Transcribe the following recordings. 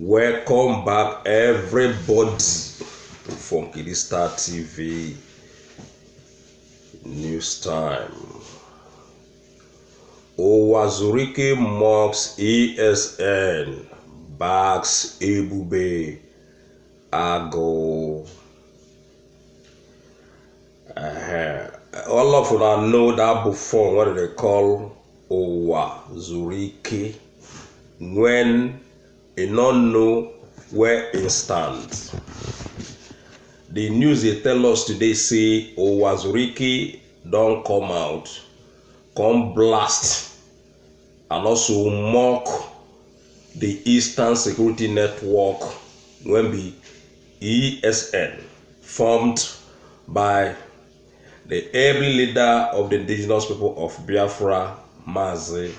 Welcome back, everybody, to Funky D Star TV News Time. Uwazurike mocks ESN, backs Ebube Ago. All of you know that before, what do they call Uwazurike? When you don't know where it stands. The news they tell us today say Uwazurike don't come out, come blast and also mock the Eastern Security Network when the ESN formed by the early leader of the indigenous people of Biafra, Mazi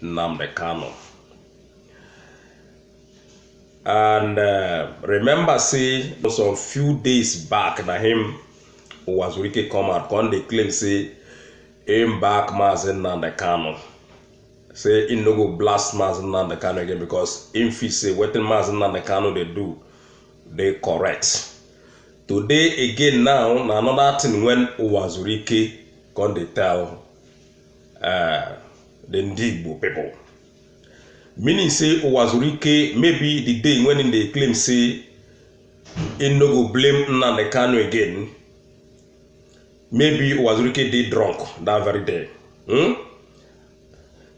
Nnamdi Kanu. And remember, say some few days back, na him Uwazurike come out, come they claim say him back Mazi Nnamdi Kanu. Say he no go blast Mazi Nnamdi Kanu again because him feel say what Mazi Nnamdi Kanu they do, they correct. Today again now, another thing when Uwazurike come they tell the Ndigbo people. Meaning say Uwazurike maybe the day when they claim say he no go blame Nnamdi Kanu again. Maybe Uwazurike did drunk that very day.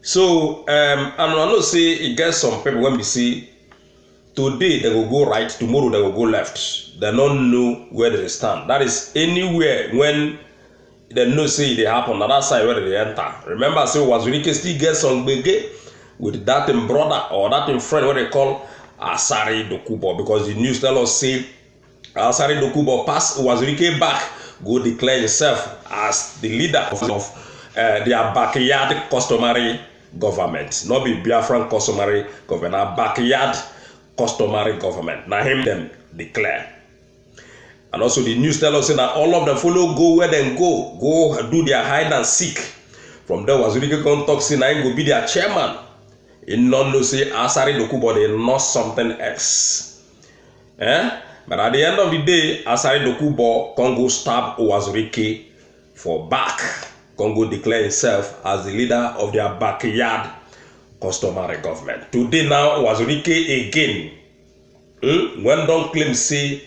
So and I know say it gets some people when we see today they will go right, tomorrow they will go left. They don't know where they stand. That is anywhere when they know say they happen on that side where they enter. Remember say Uwazurike still gets some big with that brother or that friend what they call Asari Dokubo, because the news tell us say Asari Dokubo pass Uwazurike back, go declare himself as the leader of their backyard customary government. Not be Biafran customary government, backyard customary government. Now him them declare. And also the news tell us that all of them follow go where they go do their hide and seek. From there Uwazurike come talk say now go be their chairman. In non no say Asari Dokubo they not something else. But at the end of the day, Asari Dokubo can go stab Uwazurike for back. Can go declare himself as the leader of their backyard customary government. Today now Uwazurike again. When don't claim say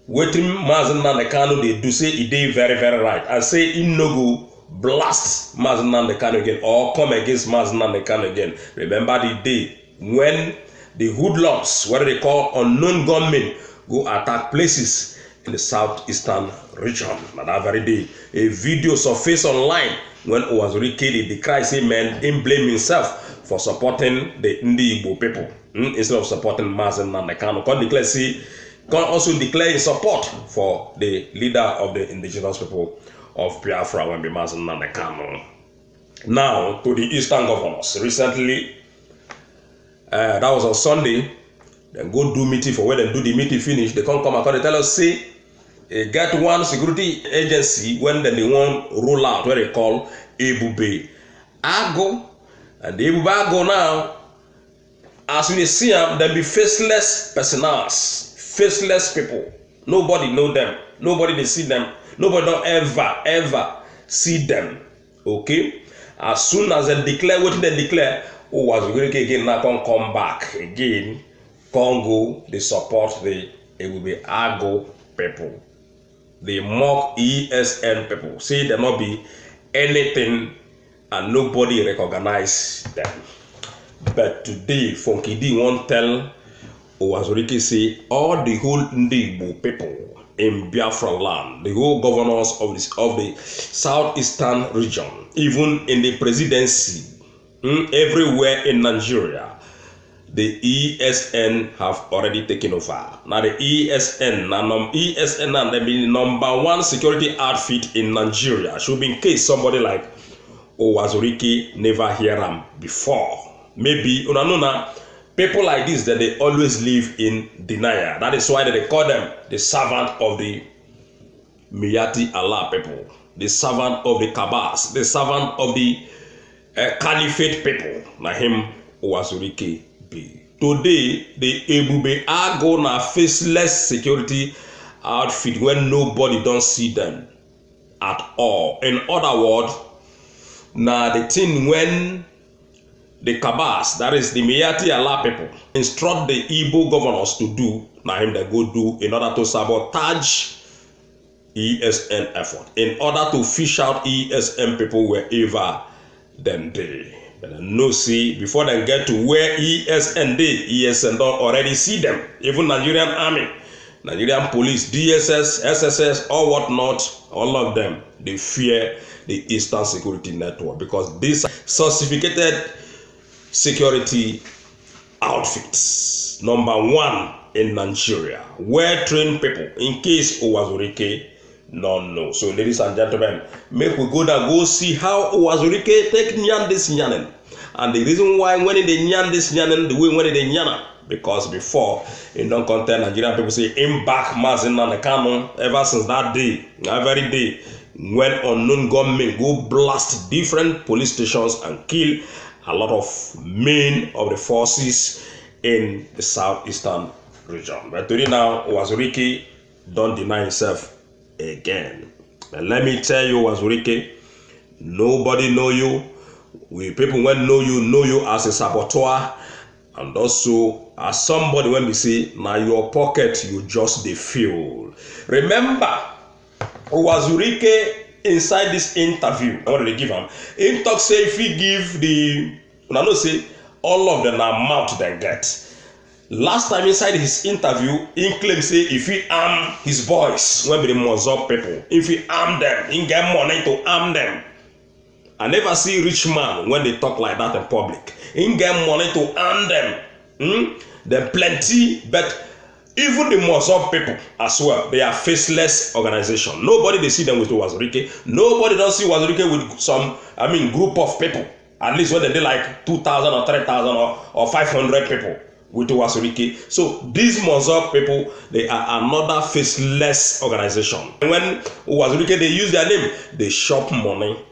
waiting Mazi Nnamdi Kanu they do say he did very right. And say he no go blast Mazi Nnamdi Kanu again or come against Mazi Nnamdi Kanu again. Remember the day when the hoodlums, what they call unknown gunmen, go attack places in the southeastern region. Now that very day, a video surfaced online when Uwazurike they cry say man, him blame himself for supporting the Ndigbo people instead of supporting Mazi Nnamdi Kanu. Can also declare his support for the leader of the indigenous people of Biafra when be Mazi Nnamdi Kanu. Now to the Eastern governors. Recently, that was on Sunday. Then go do meeting for when they do the meeting finish. They come and they tell us say get one security agency when they want roll out where they call Ebube Ago. And the Ebube Ago now, as we see them, they be faceless personals, faceless people. Nobody know them. Nobody they see them. Nobody don't ever see them. Okay? As soon as they declare what they declare, Uwazurike again now come back again. Congo, they support the Ebube Ago people. They mock ESN people. Say there not be anything and nobody recognize them. But today, Funky D won't tell Uwazurike say all the whole Ndigbo people in Biafra land, the whole governors of the southeastern region, even in the presidency, everywhere in Nigeria, the ESN have already taken over. Now the ESN and the number one security outfit in Nigeria. Should be in case somebody like Uwazurike never hear them before. Maybe people like this that they always live in denial. That is why they call them the servant of the Miyati Allah people, the servant of the Kabas, the servant of the Caliphate people. Na him Uwazurike be. today the Ebube Ago na faceless security outfit when nobody don't see them at all. In other words, now the thing when the Kabas, that is the Miyetti Allah people, instruct the Igbo governors to do, now him they go do in order to sabotage ESN effort, in order to fish out ESN people wherever them they. But no see, before they get to where ESN they, ESN don't already see them. Even Nigerian army, Nigerian police, DSS, SSS, or whatnot, all of them, they fear the Eastern Security Network because these certificated security outfits, number one in Nigeria, well-trained people, in case Uwazurike don't know. So ladies and gentlemen, make we go there, go see how Uwazurike take nyan this nyanen. And the reason why when they nyan this nyanen, the way when they nyana, because before in non content Nigerian people say him back Mazen and the canon ever since that day, that very day, when unknown gunmen go blast different police stations and kill a lot of men of the forces in the southeastern region. But today now, Uwazurike don't deny himself again. And let me tell you, Uwazurike, nobody know you. We people when know you as a saboteur, and also as somebody when we say now your pocket you just dey feel. Remember, Uwazurike inside this interview, what did they give him? Him talk say if he give the, I know say all of them are mouth they get. Last time inside his interview, he claim say if he arm his boys, when be the Mozop people, if he arm them, he get money to arm them. I never see rich man when they talk like that in public. He get money to arm them. They're plenty, but even the Mozop people as well, they are faceless organization. Nobody they see them with Uwazurike. Nobody don't see Uwazurike with some, group of people. At least when they do like 2,000 or 3,000 or 500 people with Uwazurike. So these Mozop people, they are another faceless organization. And when Uwazurike, they use their name, they shop money.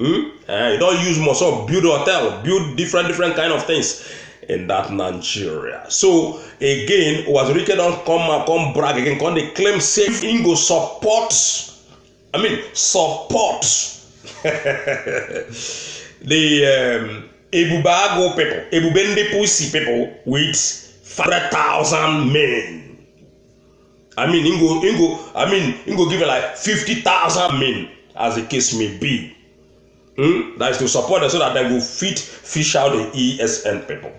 You don't use Mozop, build hotel, build different kind of things in that Nigeria. So again, Uwazurike don't come brag again, come they claim safe Ingo support the Ebube Ago people, Ebubende Pussy people with 500,000 men. Ingo give it like 50,000 men, as the case may be. That is to support them so that they will fish out the ESN people.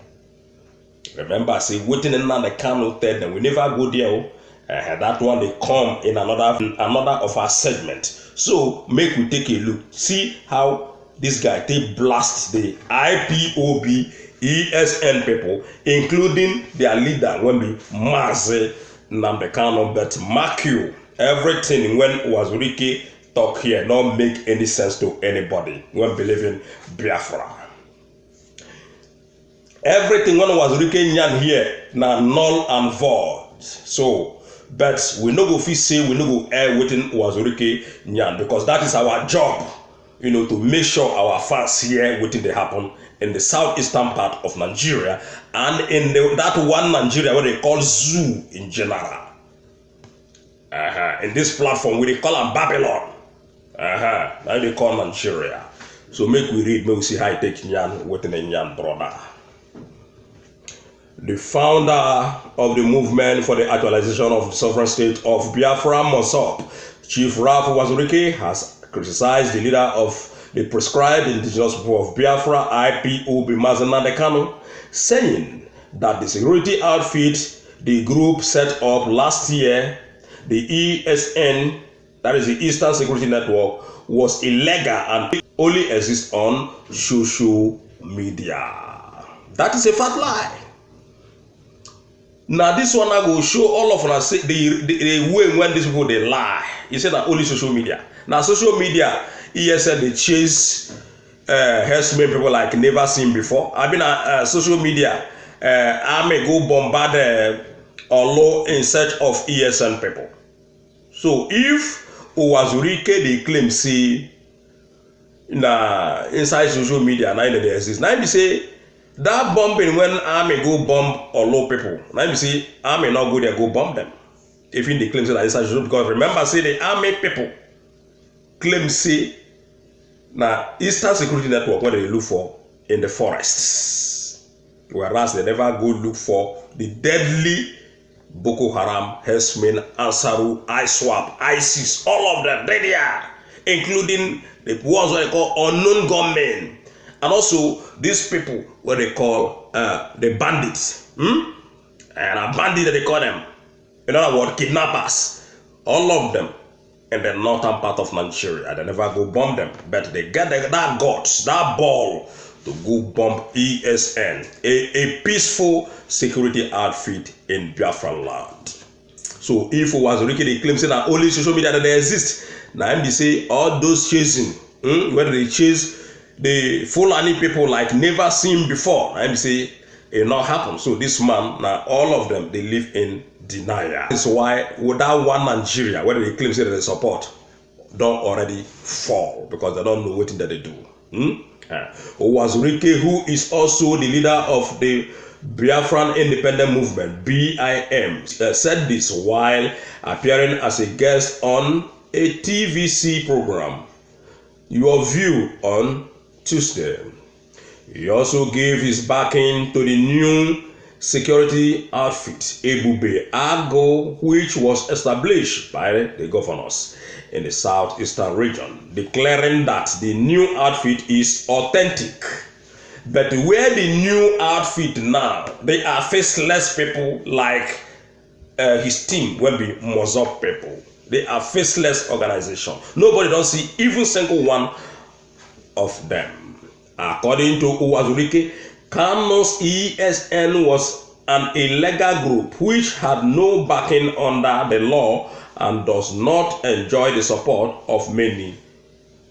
Remember, I say waiting in the Kano third, and we never go there. That one they come in another of our segment. So make we take a look, see how this guy they blast the IPOB ESN people, including their leader when be Mazi Nnamdi Kanu. But mark you, everything when Uwazurike talk here don't make any sense to anybody when believing Biafra. Everything when Uwazurike nyan here now null and void. So, but we no go fit say we no go air waiting Uwazurike nyan, because that is our job, to make sure our fans here waiting they happen in the southeastern part of Nigeria and in that one Nigeria what they call zoo in general. In this platform we they call them Babylon. Now they call Nigeria. So make we read, make we see how it take nyan waiting in nyan brother. The founder of the movement for the actualization of the sovereign state of Biafra, Mozop, Chief Ralph Uwazurike, has criticized the leader of the proscribed indigenous people of Biafra, IPOB Mazi Nnamdi Kanu, saying that the security outfit the group set up last year, the ESN, that is the Eastern Security Network, was illegal and only exists on social media. That is a fat lie. Now this one I will show all of us the way when these people they lie. You say that only social media. Now social media, ESN they chase herdsmen people like never seen before. Social media, I may go bombard Olo in search of ESN people. So if Uwazurike they claim say inside social media now they exist. Now they say That bombing when army go bomb Olo people. Now you see, army not go there, go bomb them. Even they claim say that inside Shusho, because remember, say the army people claim say now Eastern Security Network what they look for in the forests. Whereas they never go look for the deadly Boko Haram, Hezbollah, Ansaru, ISWAP, ISIS, all of them, they are, including the ones what they call unknown gunmen, and also these people what they call the bandits, and a bandit that they call them, in other words, kidnappers, all of them in the northern part of Nigeria. They never go bomb them, but they get that guts, that ball to go bomb ESN, a peaceful security outfit in Biafra land. So if Uwazurike they claim say that only social media that they exist, now they say all those chasing, whether they chase the Fulani people like never seen before, now they say it not happen. So this man, now all of them they live in denial. That's why without one Nigeria, whether they claim say that they support, don't already fall because they don't know what that they do. Uwazurike, who is also the leader of the Biafran Independent Movement, BIM, said this while appearing as a guest on a TVC program, Your View, on Tuesday. He also gave his backing to the new security outfit, Ebube Ago, which was established by the governors in the southeastern region, declaring that the new outfit is authentic. But where the new outfit now, they are faceless people like his team will be Mozob people. They are faceless organization. Nobody don't see even single one of them. According to Uwazurike, Kano's ESN was an illegal group which had no backing under the law and does not enjoy the support of many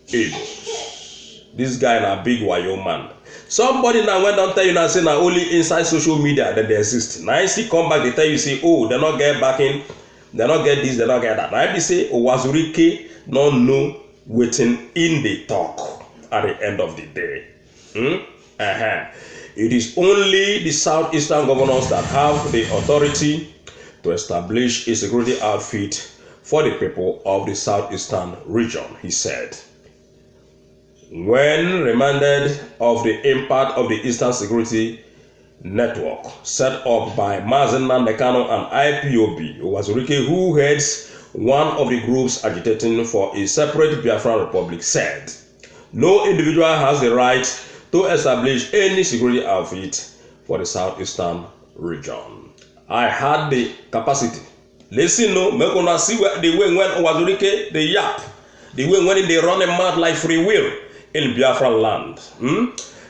Igbos. This guy is a big wayo man. Somebody now went on tell you now say now only inside social media that they exist. Now you see come back they tell you say oh they not get backing, they not get this, they not get that. Now they say Uwazurike not know waiting in the talk at the end of the day. It is only the southeastern governors that have the authority to establish a security outfit for the people of the southeastern region, he said. When reminded of the impact of the Eastern Security Network set up by Mazen Nandekano and IPOB, Uwazurike, who heads one of the groups agitating for a separate Biafran Republic, said, "No individual has the right to establish any security outfit for the southeastern region. I had the capacity." Listen, no, make una see the way when Uwazurike they yap, the way when they run a mad like free will in Biafran land.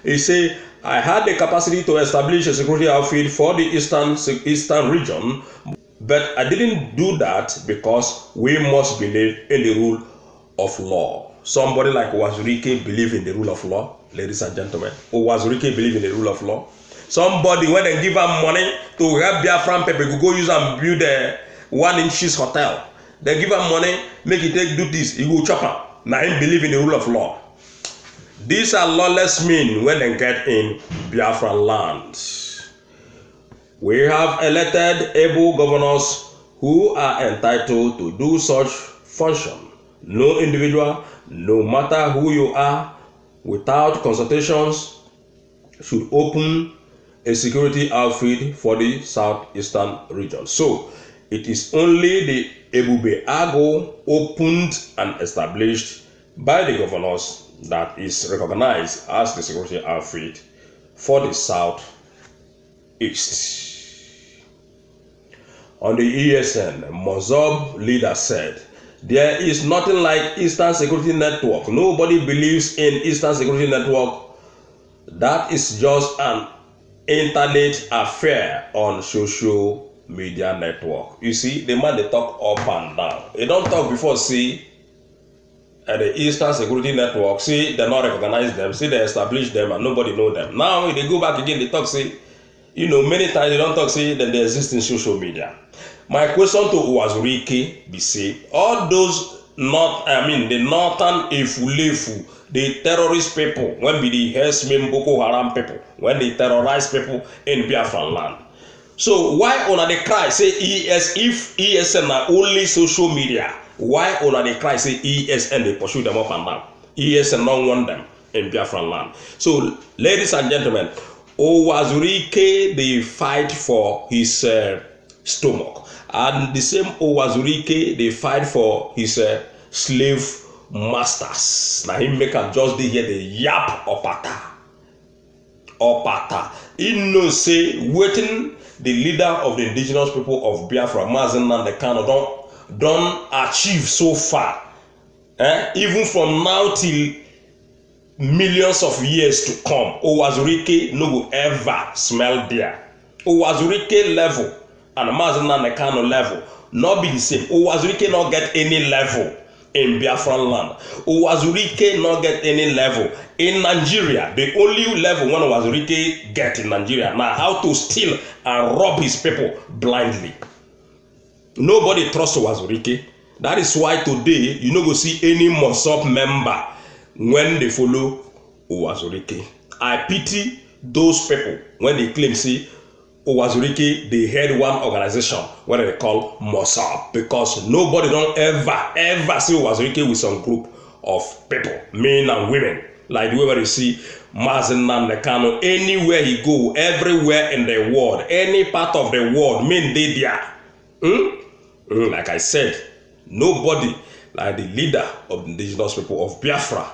He say, I had the capacity to establish a security outfit for the eastern region, but I didn't do that because we must believe in the rule of law. Somebody like Uwazurike believe in the rule of law, ladies and gentlemen. Uwazurike believe in the rule of law. Somebody when they give them money to help Biafran people go use and build a 1 inches hotel. They give them money, make it take do this, he go chop up. Now he believe in the rule of law. These are lawless men when they get in Biafran land. We have elected able governors who are entitled to do such function. No individual, no matter who you are, without consultations, should open a security outfit for the southeastern region. So, it is only the Ebube Ago opened and established by the governors that is recognized as the security outfit for the southeast. On the ESN, Mozob leader said, "There is nothing like Eastern Security Network. Nobody believes in Eastern Security Network. That is just an internet affair on social media network." You see, the man they talk up and down. They don't talk before, see, the Eastern Security Network, see, they not recognize them, see, they establish them and nobody know them. Now, when they go back again, they talk, see, you know, many times they don't talk, see, that they exist in social media. My question to Uwazurike be say, all those the northern Efulefu, the terrorist people, when be the herdsmen Boko Haram people, when they terrorize people in Biafran land. So why on the cry say if ESN are only social media, why on the cry say ESN they pursue them up and down? ESN don't want them in Biafran land. So ladies and gentlemen, Owazurike they fight for his stomach, and the same Owazurike they fight for his slave masters. Now he make am just dey hear the yap opata. He know say waiting the leader of the indigenous people of Biafra, Mazen Nnamdi Kanu, don't achieve so far. Even from now till millions of years to come, Owazurike no go ever smell there. Owazurike level and Mazen Nnamdi Kanu level not be the same. Owazurike not get any level in Biafran land. Owazurike not get any level in Nigeria. The only level one Owazurike get in Nigeria now how to steal and rob his people blindly. Nobody trusts Owazurike. That is why today you no go see any Mosop member when they follow Owazurike. I pity those people when they claim say Owazurike they head one organization what they call Mosop, because nobody don't ever see Owazurike with some group of people, men and women, like the way you see Mazen Nnamdi Kanu anywhere he go, everywhere in the world, any part of the world, men they there. Like I said, nobody like the leader of the indigenous people of Biafra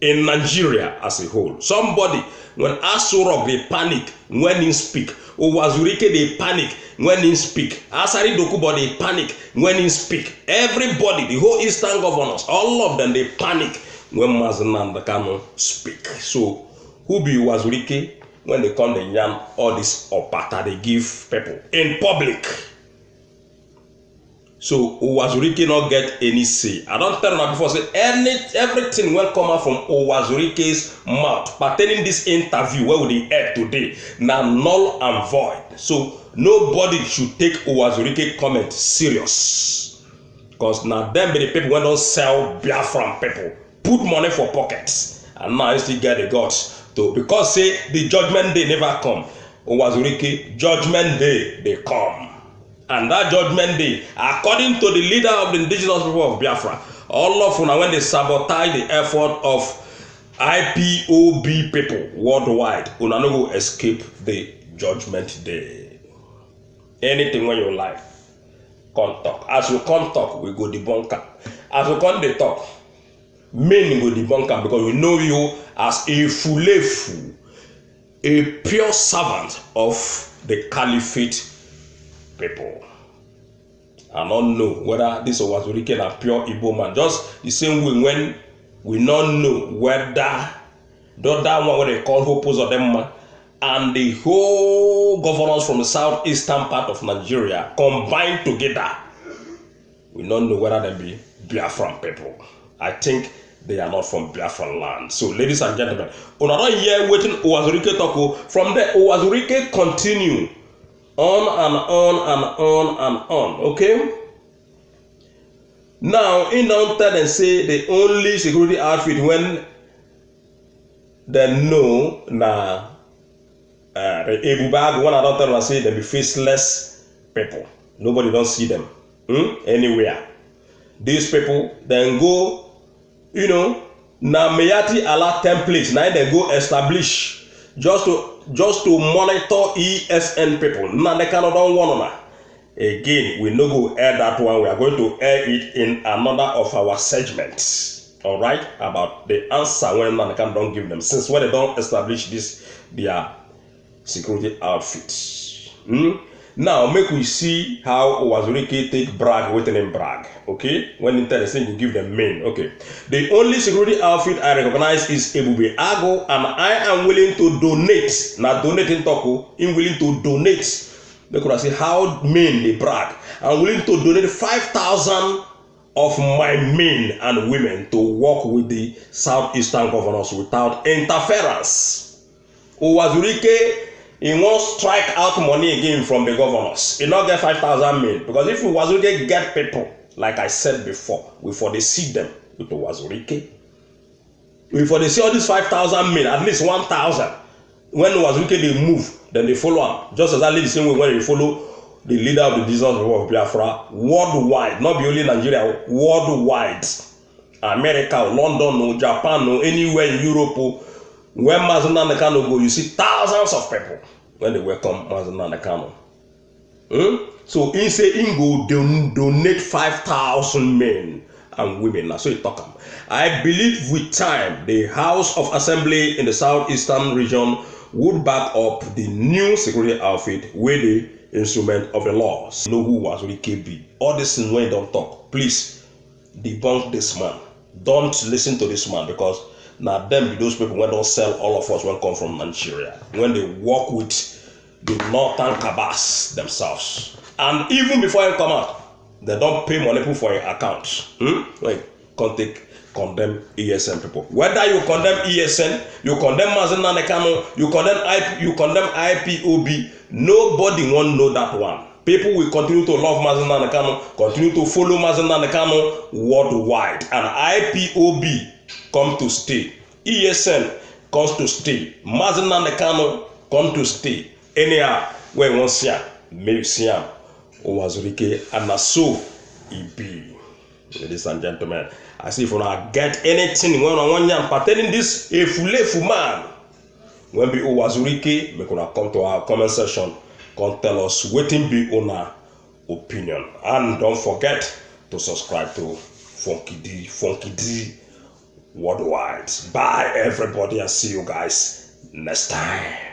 in Nigeria as a whole. Somebody when Aso Rock they panic when he speak, Owazurike they panic when he speak, Asari Dokubo they panic when he speak. Everybody, the whole Eastern governors, all of them they panic when Mazen Nnamdi Kanu speak. So who be Owazurike when they come the yarn all this opata they give people in public? So Owazurike not get any say. I don't tell you before say everything will come out from Owazurike's mouth pertaining this interview where we air today now null and void. So nobody should take Owazurike comment serious, because now them be the people when don't sell Biafran people, put money for pockets, and now you still get the guts to, because say the judgment day never come. Owazurike judgment day they come. And that judgment day, according to the leader of the indigenous people of Biafra, all of them when they sabotage the effort of IPOB people worldwide, una no go escape the judgment day. Anything when you like, come talk. As you come talk, we go debunk am. As you come dey talk, men go debunk am, because we know you as a fulefu, a pure servant of the caliphate people. I don't know whether this Owazurike a pure Igbo man. Just the same way when we don't know whether that one what they call Hopos of them and the whole governors from the southeastern part of Nigeria combined together, we don't know whether they be Biafran people. I think they are not from Biafran land. So ladies and gentlemen, una don't hear waiting Owazurike talk. From there Owazurike continue on and on and on and on. Okay, now in don't tell and say the only security outfit when they know na the Ebubag, when I don't tell and say they be faceless people, nobody don't see them anywhere. These people then go, you know, na Meyati Allah template now they go establish just to monitor ESN people. Now they cannot don't want to. Again, we no go air that one. We are going to air it in another of our segments. All right, about the answer when they don't give them, since when they don't establish this their security outfits. Now make we see how Owazurike take brag within him brag. Okay, when interesting you give them main. Okay, the only security outfit I recognize is Ebube Ago, and I am willing to donate. Now donating Toko, I'm willing to donate. Make us see how men they brag. I'm willing to donate 5,000 of my men and women to work with the southeastern governors without interference. Owazurike, he won't strike out money again from the governors. He not get 5,000 men, because if Owazurike get people like I said before, we for they see them with the Wazirike. We for they see all these 5,000 men, at least 1,000. When Wazirike they move, then they follow him. Just exactly the same way when they follow the leader of the business of Biafra worldwide, not be only Nigeria, worldwide. America, London, Japan, anywhere in Europe, when Mazi Nnamdi Kanu go, you see thousands of people when they welcome Mazi Nnamdi Kanu. So he say he go donate 5,000 men and women. Now so he talk am. I believe with time the House of Assembly in the southeastern region would back up the new security outfit with the instrument of the laws. Know who Wazirike be. All this thing when don't talk. Please debunk this man. Don't listen to this man, because now them be those people when don't sell all of us when come from Nigeria. When they work with the northern cabas themselves. And even before you come out, they don't pay money for your account. Like condemn ESN people. Whether you condemn ESN, you condemn Mazi Nnamdi Kanu, you condemn IPOB, nobody won't know that one. People will continue to love Mazi Nnamdi Kanu, continue to follow Mazi Nnamdi Kanu worldwide. And IPOB come to stay. ESN comes to stay. Mazi Nnamdi Kanu come to stay. Anyhow, where you want to see him, maybe see him. Wazirike, and so it be. Ladies and gentlemen, I see if you not get anything when I want you pertaining this efulefu man, when be Wazirike, we gonna come to our comment section, come tell us waiting be on our opinion, and don't forget to subscribe to Funky D Worldwide. Bye everybody, and see you guys next time.